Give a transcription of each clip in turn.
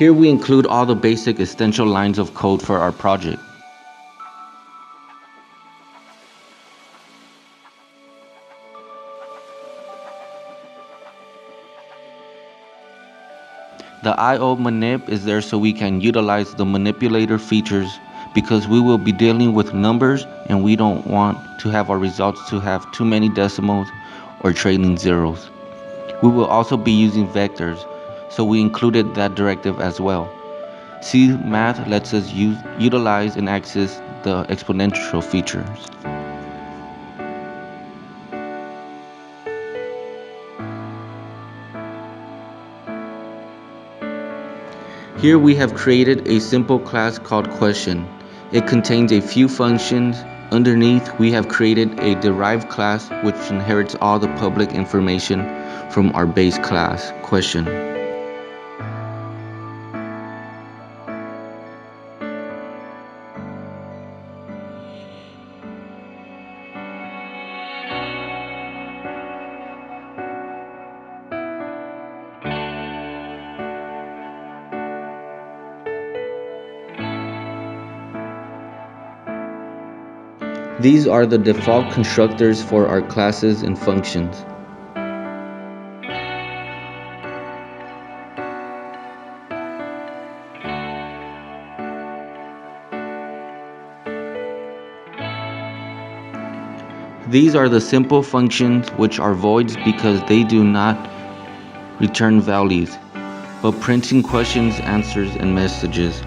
Here we include all the basic essential lines of code for our project. The IO manip is there so we can utilize the manipulator features because we will be dealing with numbers and we don't want to have our results to have too many decimals or trailing zeros. We will also be using vectors, so we included that directive as well. C math lets us utilize and access the exponential features. Here we have created a simple class called question. It contains a few functions. Underneath we have created a derived class which inherits all the public information from our base class, question. These are the default constructors for our classes and functions. These are the simple functions which are voids because they do not return values, but printing questions, answers, and messages.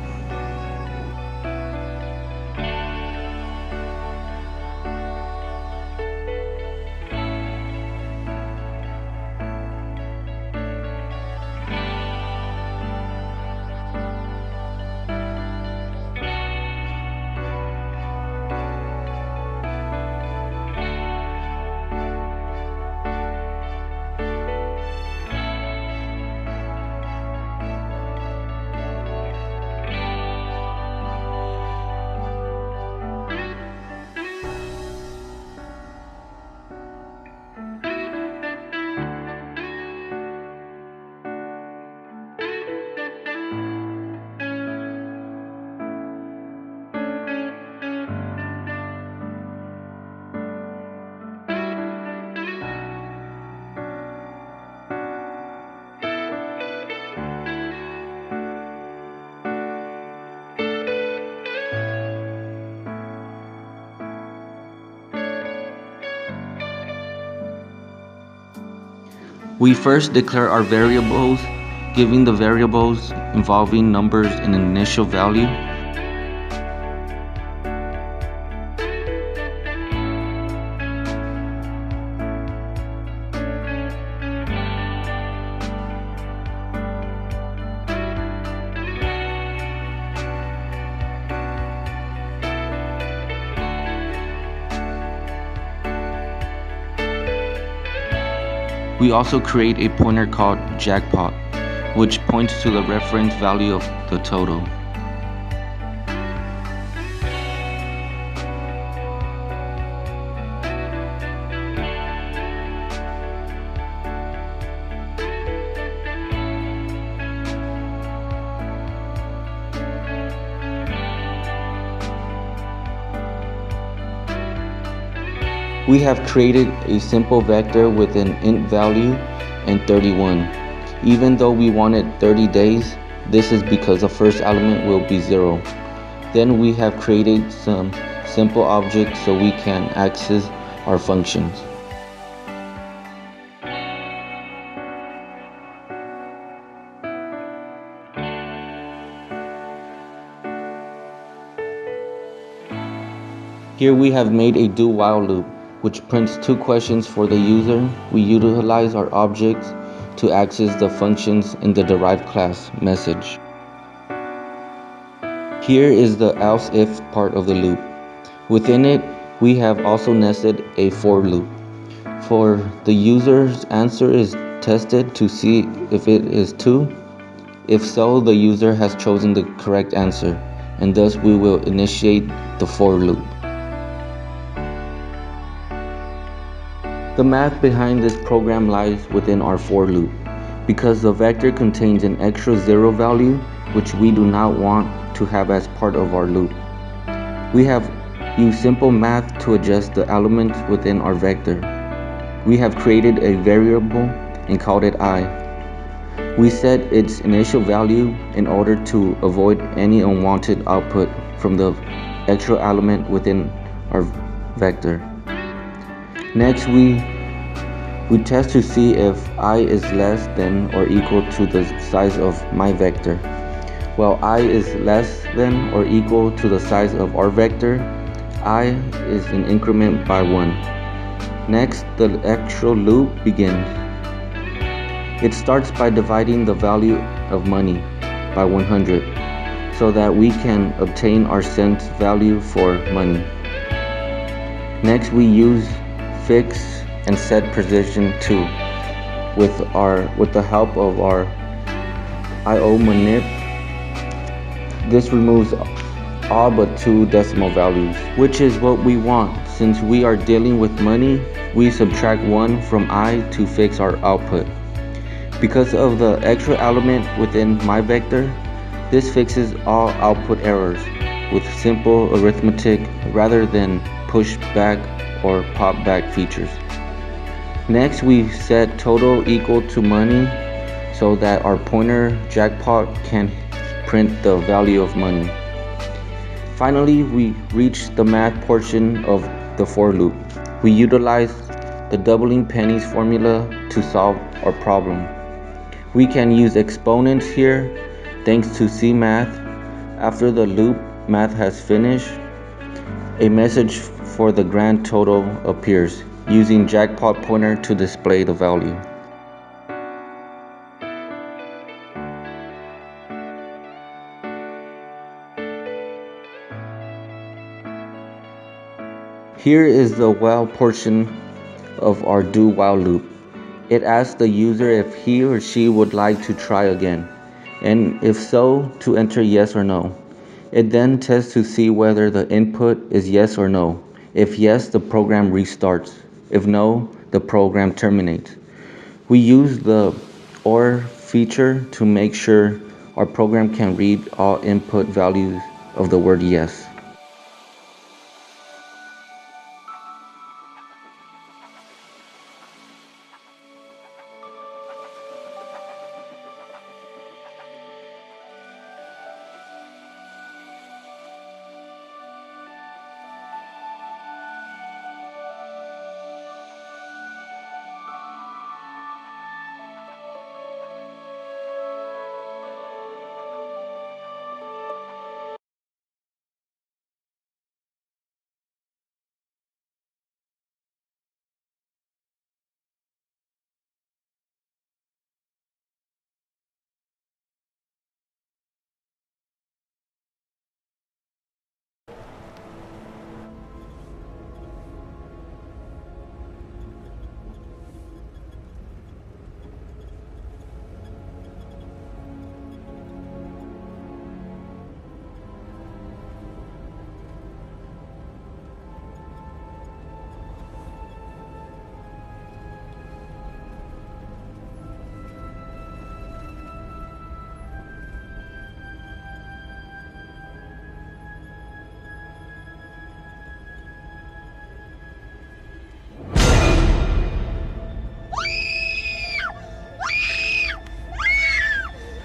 We first declare our variables, giving the variables involving numbers an initial value. We also create a pointer called jackpot, which points to the reference value of the total. We have created a simple vector with an int value and 31. Even though we wanted 30 days, this is because the first element will be 0. Then we have created some simple objects so we can access our functions. Here we have made a do while loop, which prints 2 questions for the user. We utilize our objects to access the functions in the derived class message. Here is the else if part of the loop. Within it, we have also nested a for loop. For the user's answer is tested to see if it is 2. If so, the user has chosen the correct answer, and thus we will initiate the for loop. The math behind this program lies within our for loop. Because the vector contains an extra 0 value, which we do not want to have as part of our loop. We have used simple math to adjust the elements within our vector. We have created a variable and called it I. We set its initial value in order to avoid any unwanted output from the extra element within our vector. Next, we test to see if I is less than or equal to the size of my vector. While I is less than or equal to the size of our vector, I is an increment by 1. Next, the actual loop begins. It starts by dividing the value of money by 100 so that we can obtain our cents value for money. Next, we use fix and set precision 2 with the help of our IO manip. This removes all but 2 decimal values, which is what we want. Since we are dealing with money, we subtract 1 from I to fix our output. Because of the extra element within my vector, this fixes all output errors with simple arithmetic rather than push back or pop back features. Next, we set total equal to money so that our pointer jackpot can print the value of money. Finally, we reach the math portion of the for loop. We utilize the doubling pennies formula to solve our problem. We can use exponents here thanks to C math. After the loop math has finished, a message for the grand total appears using jackpot pointer to display the value. Here is the while portion of our do while loop. It asks the user if he or she would like to try again, and if so, to enter yes or no. It then tests to see whether the input is yes or no. If yes, the program restarts. If no, the program terminates. We use the OR feature to make sure our program can read all input values of the word yes.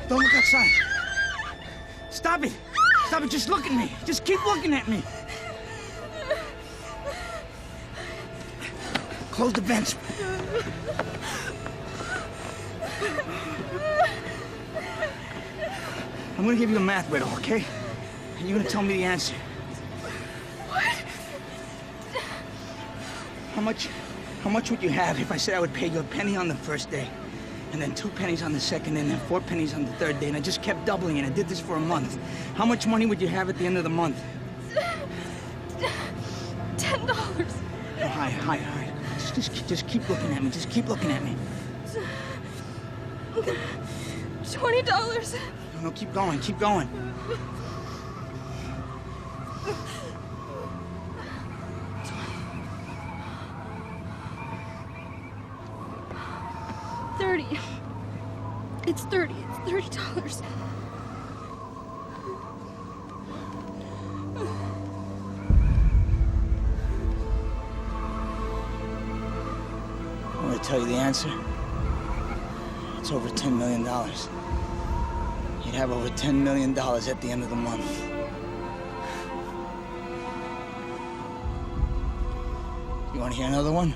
Don't look outside. Stop it. Stop it. Just look at me. Just keep looking at me. Close the vents. I'm gonna give you a math riddle, okay? And you're gonna tell me the answer. What? How much would you have if I said I would pay you a penny on the first day, and then 2 pennies on the second, and then 4 pennies on the third day, and I just kept doubling it? I did this for a month. How much money would you have at the end of the month? $10. Oh, hi. Just keep looking at me. Just keep looking at me. $20. No, keep going. Keep going. $30. It's $30. It's $30. tell you the answer? It's over $10 million. You'd have over $10 million at the end of the month. You want to hear another one?